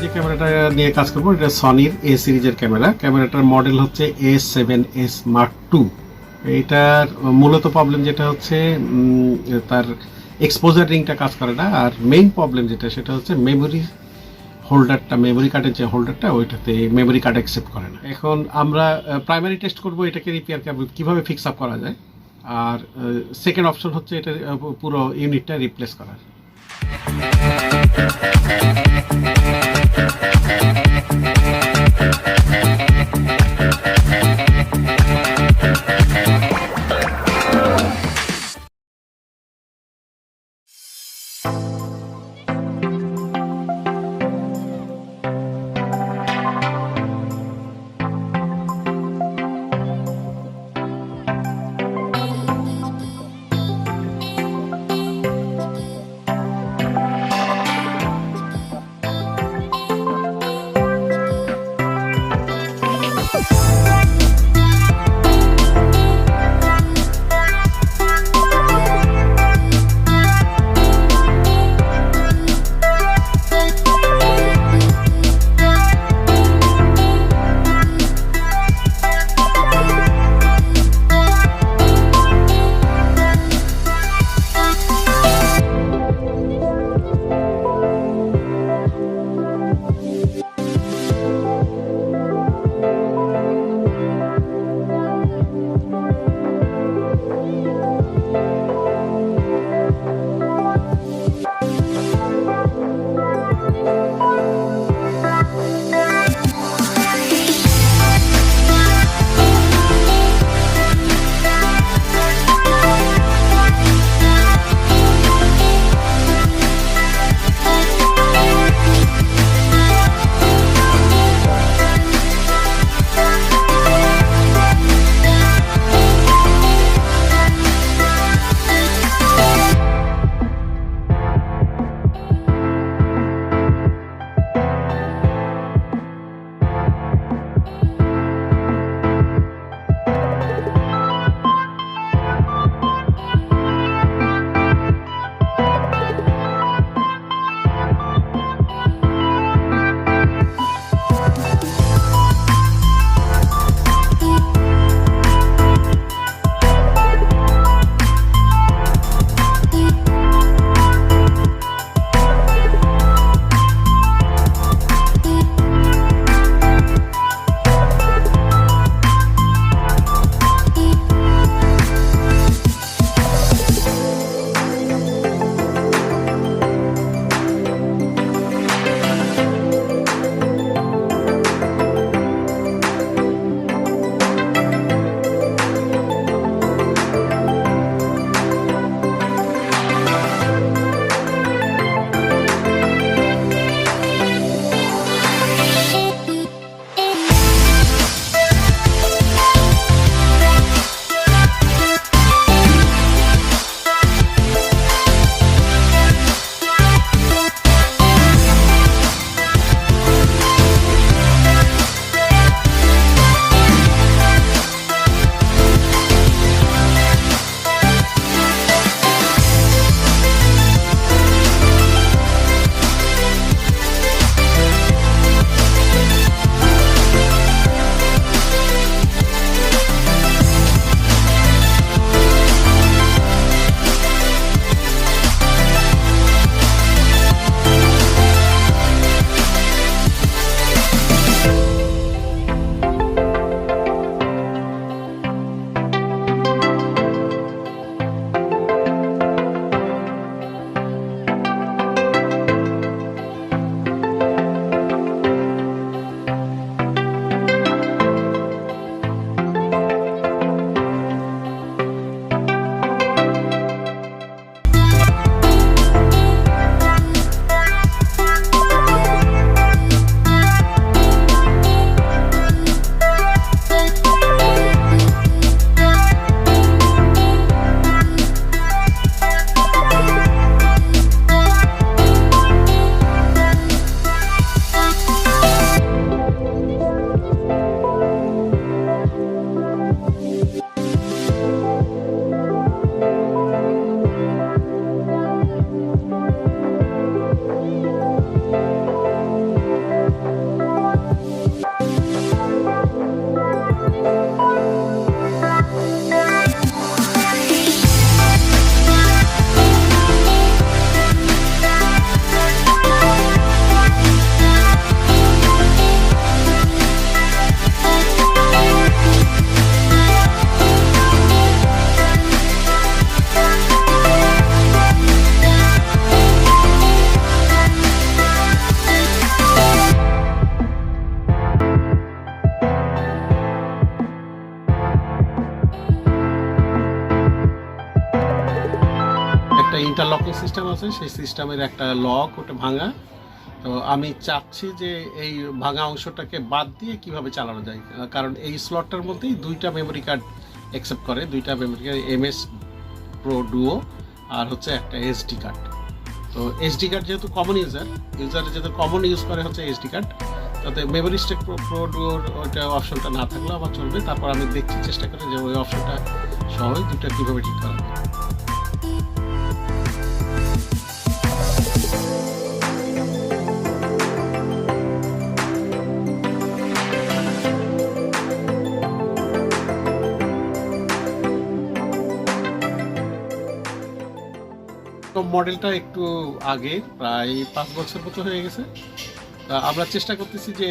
যে ক্যামেরাটা নিয়ে কাজ করবো এটা সনির এ সিরিজের ক্যামেরাটার মডেল হচ্ছে a7S Mark II। এটার মূলত প্রবলেম যেটা হচ্ছে তার এক্সপোজার রিংটা কাজ করে না, আর মেইন প্রবলেম যেটা সেটা হচ্ছে মেমোরি হোল্ডারটা, মেমোরি কার্ডের যে হোল্ডারটা ওইটাতে মেমোরি কার্ড অ্যাকসেপ্ট করে না। এখন আমরা প্রাইমারি টেস্ট করব এটাকে রিপেয়ার কীভাবে ফিক্স আপ করা যায়, আর সেকেন্ড অপশন হচ্ছে এটা পুরো ইউনিটটা রিপ্লেস করার। সিস্টেম আছে, সেই সিস্টেমের একটা লক ওটা ভাঙা। তো আমি চাচ্ছি যে এই ভাঙা অংশটাকে বাদ দিয়ে কিভাবে চালানো যায়, কারণ এই স্লটটার মধ্যেই দুইটা মেমোরি কার্ড অ্যাকসেপ্ট করে, দুইটা memory card MS Pro Duo আর হচ্ছে একটা SD কার্ড। তো SD কার্ড যেহেতু কমন ইউজার যেহেতু কমন ইউজ করে হচ্ছে SD কার্ড, তাতে মেমোরি স্টিক Pro Duo ওইটা অপশনটা না থাকলেও আবার চলবে। তারপর আমি দেখছি চেষ্টা করে যে ওই অপশনটা সহ দুটা কীভাবে ঠিক করা যায়। মডেলটা একটু আগে, প্রায় 5 বছর মতো হয়ে গেছে। আমরা চেষ্টা করতেছি যে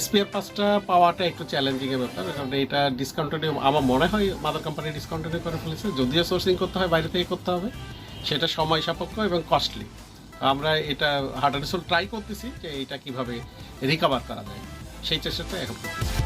স্পেয়ার পার্টসটা পাওয়াটা একটু চ্যালেঞ্জিংয়ের ব্যাপার, কারণ এটা ডিসকাউন্টেড আমার মনে হয় মাদার কোম্পানি ডিসকাউন্টেড করে ফেলেছে। যদিও সোর্সিং করতে হয় বাইরে থেকে করতে হবে, সেটা সময় সাপেক্ষ এবং কস্টলি। আমরা এটা হার্ড অ্যান্ড সোল ট্রাই করতেছি যে এটা কীভাবে রিকভার করা যায়, সেই চেষ্টাটা এখন করতেছি।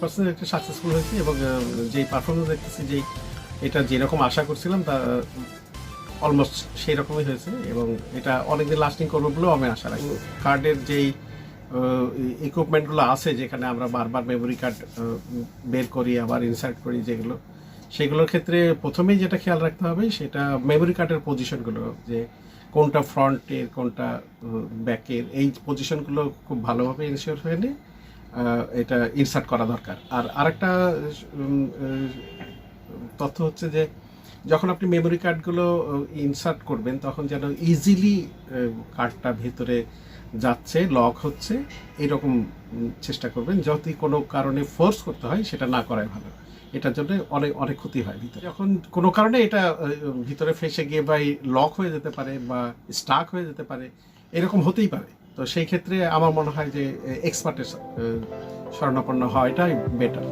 100% একটা সাকসেসফুল হয়েছি এবং যেই পারফরমেন্স দেখতেছি যে এটা যেরকম আশা করছিলাম তা অলমোস্ট সেই রকমই হয়েছে এবং এটা অনেকদিন লাস্টিং করবে বলেও আমি আশা রাখি। কার্ডের যেই ইকুইপমেন্টগুলো আছে যেখানে আমরা বারবার মেমোরি কার্ড বের করি আবার ইনসার্ট করি যেগুলো, সেগুলোর ক্ষেত্রে প্রথমেই যেটা খেয়াল রাখতে হবে সেটা মেমোরি কার্ডের পজিশনগুলো, যে কোনটা ফ্রন্টের কোনটা ব্যাকের, এই পজিশনগুলো খুব ভালোভাবে ইনশিওর হয়ে নিয়ে এটা ইনসার্ট করা দরকার। আর আরেকটা তথ্য হচ্ছে যে যখন আপনি মেমোরি কার্ডগুলো ইনসার্ট করবেন তখন যেন ইজিলি কার্ডটা ভেতরে যাচ্ছে, লক হচ্ছে, এরকম চেষ্টা করবেন। যদি কোনো কারণে ফোর্স করতে হয় সেটা না করাই ভালো, এটার জন্য অনেক অনেক ক্ষতি হয় ভিতরে। যখন কোনো কারণে এটা ভিতরে ফেসে গিয়ে বা লক হয়ে যেতে পারে বা স্টাক হয়ে যেতে পারে, এরকম হতেই পারে। তো সেই ক্ষেত্রে আমার মনে হয় যে এক্সপার্টের শরণাপন্ন হওয়াটাই বেটার।